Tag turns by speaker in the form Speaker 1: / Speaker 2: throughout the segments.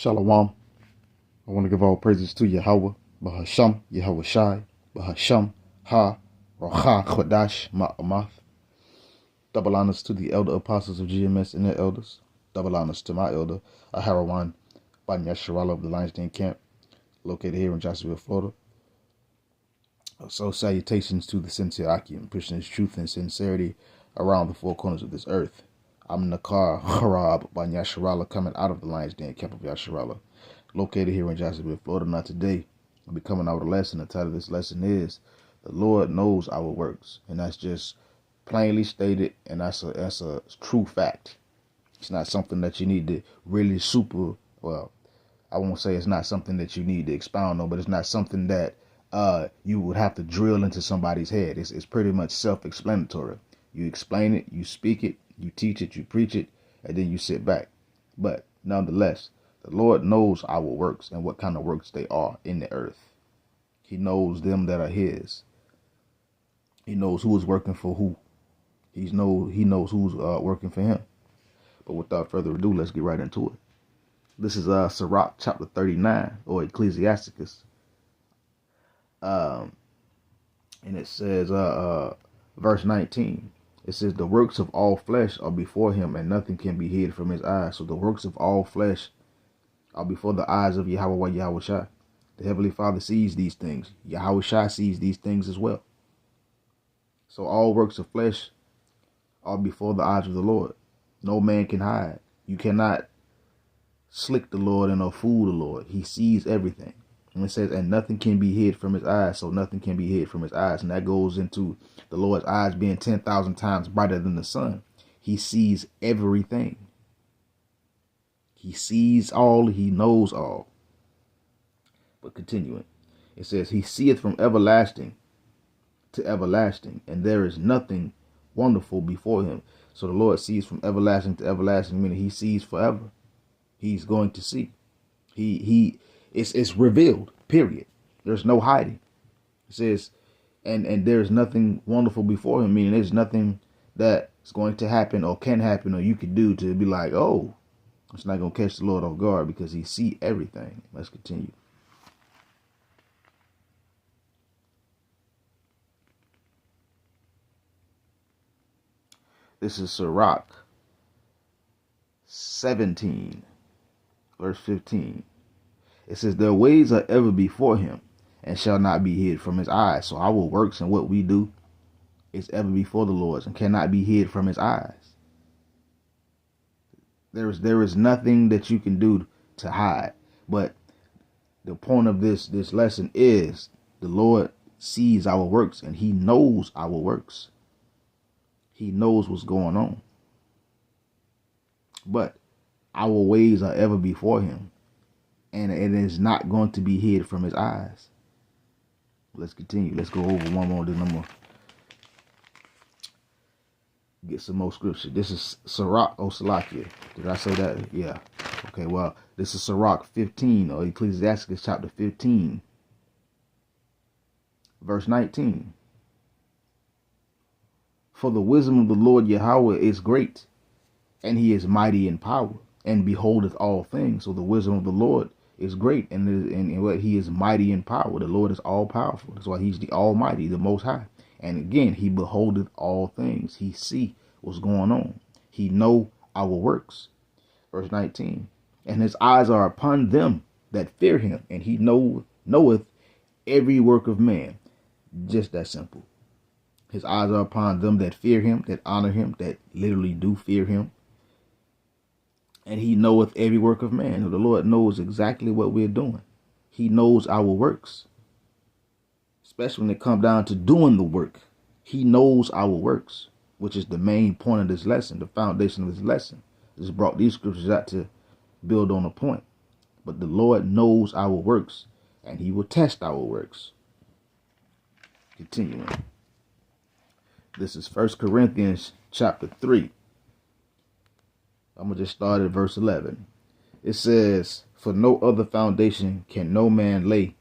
Speaker 1: Shalom. I want to give all praises to Yahweh, Bahasham, Yahweh Shai, Bahasham, Ha, Rocha, Chodash, Ma'amath. Double honors to the elder apostles of GMS and their elders. Double honors to my elder, Aharawan, Ban Yasharala of the Lions Den Camp, located here in Jacksonville, Florida. So salutations to the sincere Akim, pushing his truth and sincerity around the four corners of this earth. I'm Nakar Harab Ban Yasharala, coming out of the Lions Den Camp of Yasharala, located here in Jacksonville, Florida. Now today, I'll be coming out with a lesson. The title of this lesson is, The Lord Knows Our Works. And that's just plainly stated, and that's a true fact. It's not something that you need to really I won't say it's not something that you need to expound on, but it's not something that you would have to drill into somebody's head. It's pretty much self-explanatory. You explain it, you speak it, you teach it, you preach it, and then you sit back. But nonetheless, the Lord knows our works and what kind of works they are in the earth. He knows them that are his. He knows who is working for who. He knows who's working for him. But without further ado, let's get right into it. This is Sirach chapter 39, or Ecclesiasticus. And it says, verse 19. It says, the works of all flesh are before him, and nothing can be hid from his eyes. So the works of all flesh are before the eyes of Yahweh Yahweh Shai. The Heavenly Father sees these things. Yahweh Shai sees these things as well. So all works of flesh are before the eyes of the Lord. No man can hide. You cannot slick the Lord and or fool the Lord. He sees everything. And it says, and nothing can be hid from his eyes. So nothing can be hid from his eyes. And that goes into the Lord's eyes being 10,000 times brighter than the sun. He sees everything. He sees all. He knows all. But continuing, it says, he seeth from everlasting to everlasting, and there is nothing wonderful before him. So the Lord sees from everlasting to everlasting, meaning he sees forever. He's going to see. It's revealed, period. There's no hiding. It says, and there's nothing wonderful before him, meaning there's nothing that's going to happen or can happen or you could do to be like, oh, it's not going to catch the Lord off guard, because he sees everything. Let's continue. This is Sirach 17, verse 15. It says, their ways are ever before him, and shall not be hid from his eyes. So our works and what we do is ever before the Lord's and cannot be hid from his eyes. There is nothing that you can do to hide. But the point of this lesson is, the Lord sees our works and he knows our works. He knows what's going on. But our ways are ever before him, and it is not going to be hid from his eyes. Let's continue. Let's go over one more, then I'm going to get some more scripture. This is Sirach, Salakia. Did I say that? Yeah. Okay, well, this is Sirach 15, or Ecclesiasticus chapter 15, verse 19. For the wisdom of the Lord Yahweh is great, and he is mighty in power, and beholdeth all things. So the wisdom of the Lord is great, and what he is mighty in power. The Lord is all powerful. That's why he's the Almighty, the Most High. And again, he beholdeth all things. He see what's going on. He know our works. Verse 19. And his eyes are upon them that fear him, and he knoweth every work of man. Just that simple. His eyes are upon them that fear him, that honor him, that literally do fear him. And he knoweth every work of man. The Lord knows exactly what we're doing. He knows our works. Especially when it comes down to doing the work. He knows our works, which is the main point of this lesson, the foundation of this lesson. Just brought these scriptures out to build on a point. But the Lord knows our works, and he will test our works. Continuing. This is 1 Corinthians chapter 3. I'm going to just start at verse 11. It says, for no other foundation can no man lay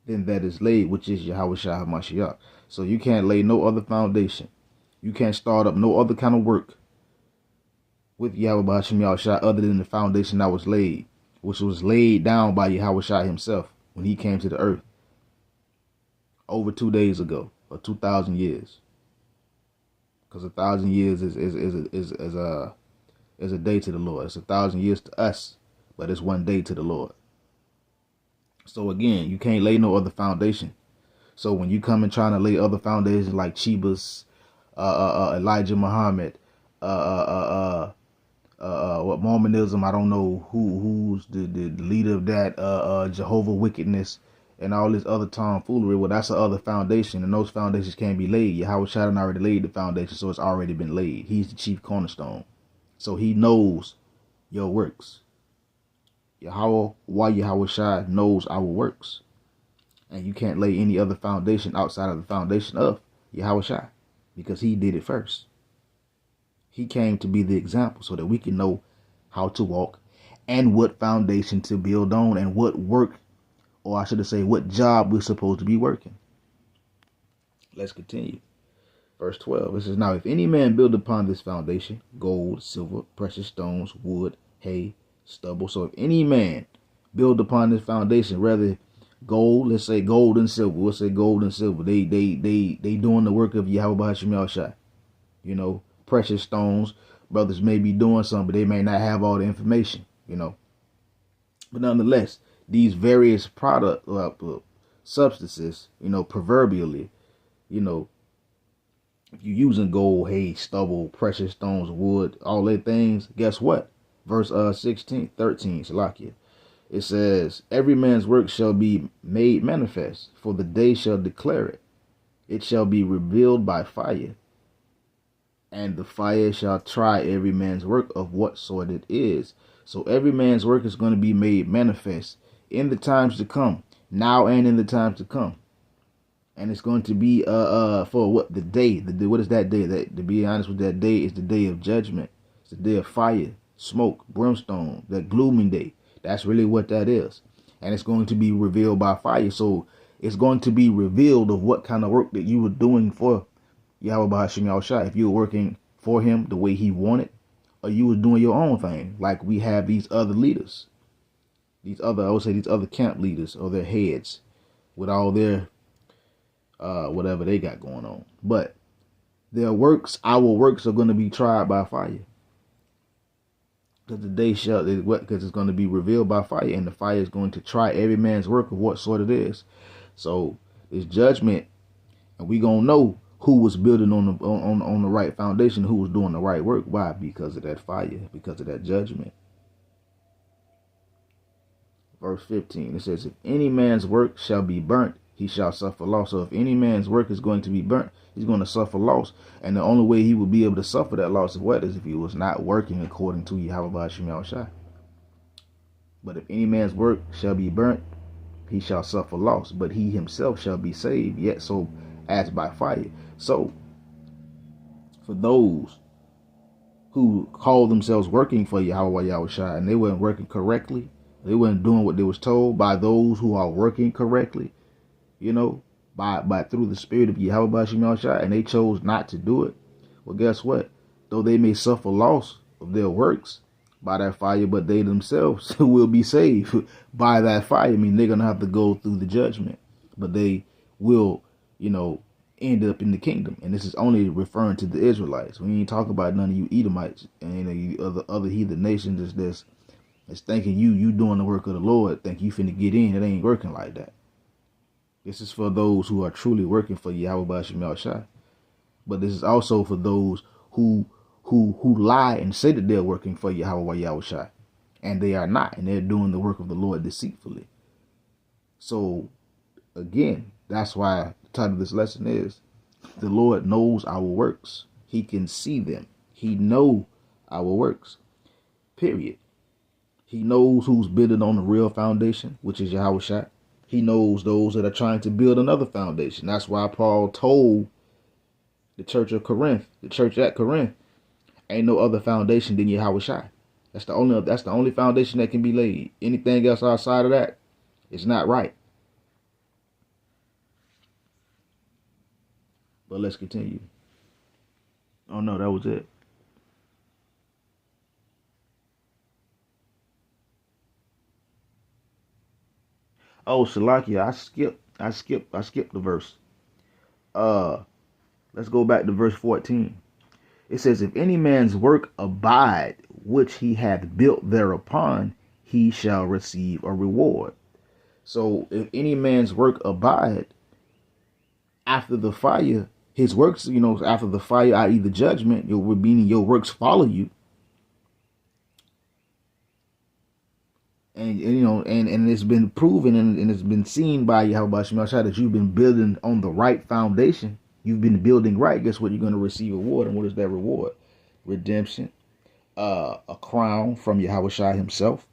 Speaker 1: than that is laid, which is Yahweh Shai HaMashiach. So you can't lay no other foundation. You can't start up no other kind of work with Yahweh B'Hashem Yahushua other than the foundation that was laid, which was laid down by Yahweh Shai himself when he came to the earth over 2 days ago, or 2,000 years. Because 1,000 years is a day to the Lord. It's 1,000 years to us, but it's 1 day to the Lord. So again, you can't lay no other foundation. So when you come and trying to lay other foundations like Chebus, Elijah Muhammad, what Mormonism, I don't know who's the leader of that, Jehovah wickedness, and all this other tomfoolery. Well, that's the other foundation, and those foundations can't be laid. Yahweh Shai already laid the foundation, so it's already been laid. He's the chief cornerstone, so he knows your works. Yahweh Shai knows our works, and you can't lay any other foundation outside of the foundation of Yahweh Shai, because he did it first. He came to be the example so that we can know how to walk and what foundation to build on and what work, or I should say what job we're supposed to be working. Let's continue. Verse 12. It says, now if any man build upon this foundation, gold, silver, precious stones, wood, hay, stubble. So if any man build upon this foundation, rather gold, let's say gold and silver. We'll say gold and silver. They doing the work of Yahweh B'Hashem Yahushai. You know, precious stones, brothers may be doing something, but they may not have all the information, you know. But nonetheless, these various product substances, you know, proverbially, you know, if you're using gold, hay, stubble, precious stones, wood, all that things, guess what? Verse 13, Salakia. It says, every man's work shall be made manifest, for the day shall declare it. It shall be revealed by fire. And the fire shall try every man's work of what sort it is. So every man's work is going to be made manifest in the times to come, now and in the times to come. And it's going to be for what? The day. What is that day? That, to be honest with that day, is the day of judgment. It's the day of fire, smoke, brimstone, that glooming day. That's really what that is. And it's going to be revealed by fire. So it's going to be revealed of what kind of work that you were doing for Yahweh B'Hashem Yahushai. If you were working for him the way he wanted, or you was doing your own thing, like we have these other leaders, these other camp leaders or their heads with all their whatever they got going on. But their works, our works, are going to be tried by fire. Because the day shall, because it's going to be revealed by fire, and the fire is going to try every man's work of what sort it is. So it's judgment, and we gonna know who was building on the right foundation, who was doing the right work. Why? Because of that fire, because of that judgment. Verse 15, it says, if any man's work shall be burnt, he shall suffer loss. So if any man's work is going to be burnt, he's going to suffer loss. And the only way he will be able to suffer that loss of what is if he was not working according to Yahweh B'Hashem Yahushai. But if any man's work shall be burnt, he shall suffer loss, but he himself shall be saved, yet so as by fire. So for those who call themselves working for Yahweh Yahushai and they weren't working correctly, they weren't doing what they was told by those who are working correctly, you know, by through the spirit of Yahweh B'Hashem Yahushai, and they chose not to do it. Well, guess what? Though they may suffer loss of their works by that fire, but they themselves will be saved by that fire. I mean, they're going to have to go through the judgment, but they will, you know, end up in the kingdom. And this is only referring to the Israelites. We ain't talking about none of you Edomites and you other heathen nations that's thinking you doing the work of the Lord, think you finna get in. It ain't working like that. This is for those who are truly working for Yahweh B'Hashem Yahushai. But this is also for those who lie and say that they're working for Yahweh Yahushai, and they are not, and they're doing the work of the Lord deceitfully. So again, that's why the title of this lesson is, the Lord knows our works. He can see them. He knows our works. Period. He knows who's building on the real foundation, which is Yahushua. He knows those that are trying to build another foundation. That's why Paul told the church of Corinth, the church at Corinth, ain't no other foundation than Yahushua. That's the only foundation that can be laid. Anything else outside of that is not right. But let's continue. Oh no, that was it. Oh, Shalakia, I skipped the verse. Uh, let's go back to verse 14. It says, if any man's work abide, which he hath built thereupon, he shall receive a reward. So if any man's work abide after the fire, his works, after the fire, i.e. the judgment, meaning your works follow you. And it's been proven and it's been seen by Yahweh Shemashah that you've been building on the right foundation. You've been building right. Guess what? You're going to receive a reward. And what is that reward? Redemption. A crown from Yahweh Shai himself,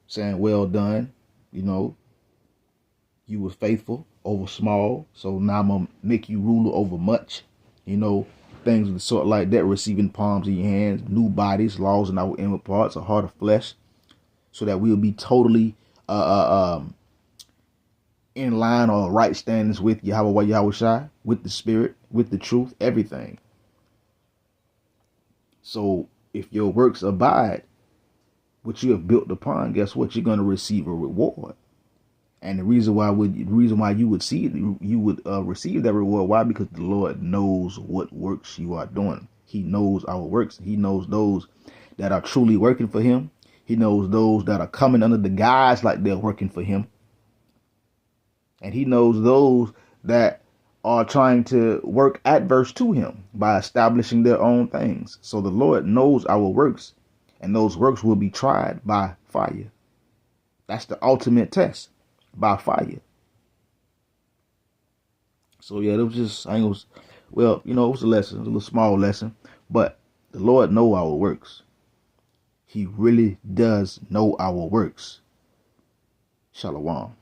Speaker 1: saying, well done. You were faithful over small, so now I'm going to make you ruler over much. Things of the sort like that, receiving palms in your hands, new bodies, laws in our inward parts, a heart of flesh, so that we'll be totally in line or right standings with Yahweh Shai, with the spirit, with the truth, everything. So if your works abide, what you have built upon, guess what? You're going to receive a reward. And the reason why you would receive that reward, why? Because the Lord knows what works you are doing. He knows our works. He knows those that are truly working for him. He knows those that are coming under the guise like they're working for him. And he knows those that are trying to work adverse to him by establishing their own things. So the Lord knows our works, and those works will be tried by fire. That's the ultimate test, by fire. So yeah, it was just, it was a lesson, a little small lesson, but the Lord knows our works. He really does know our works. Shalom.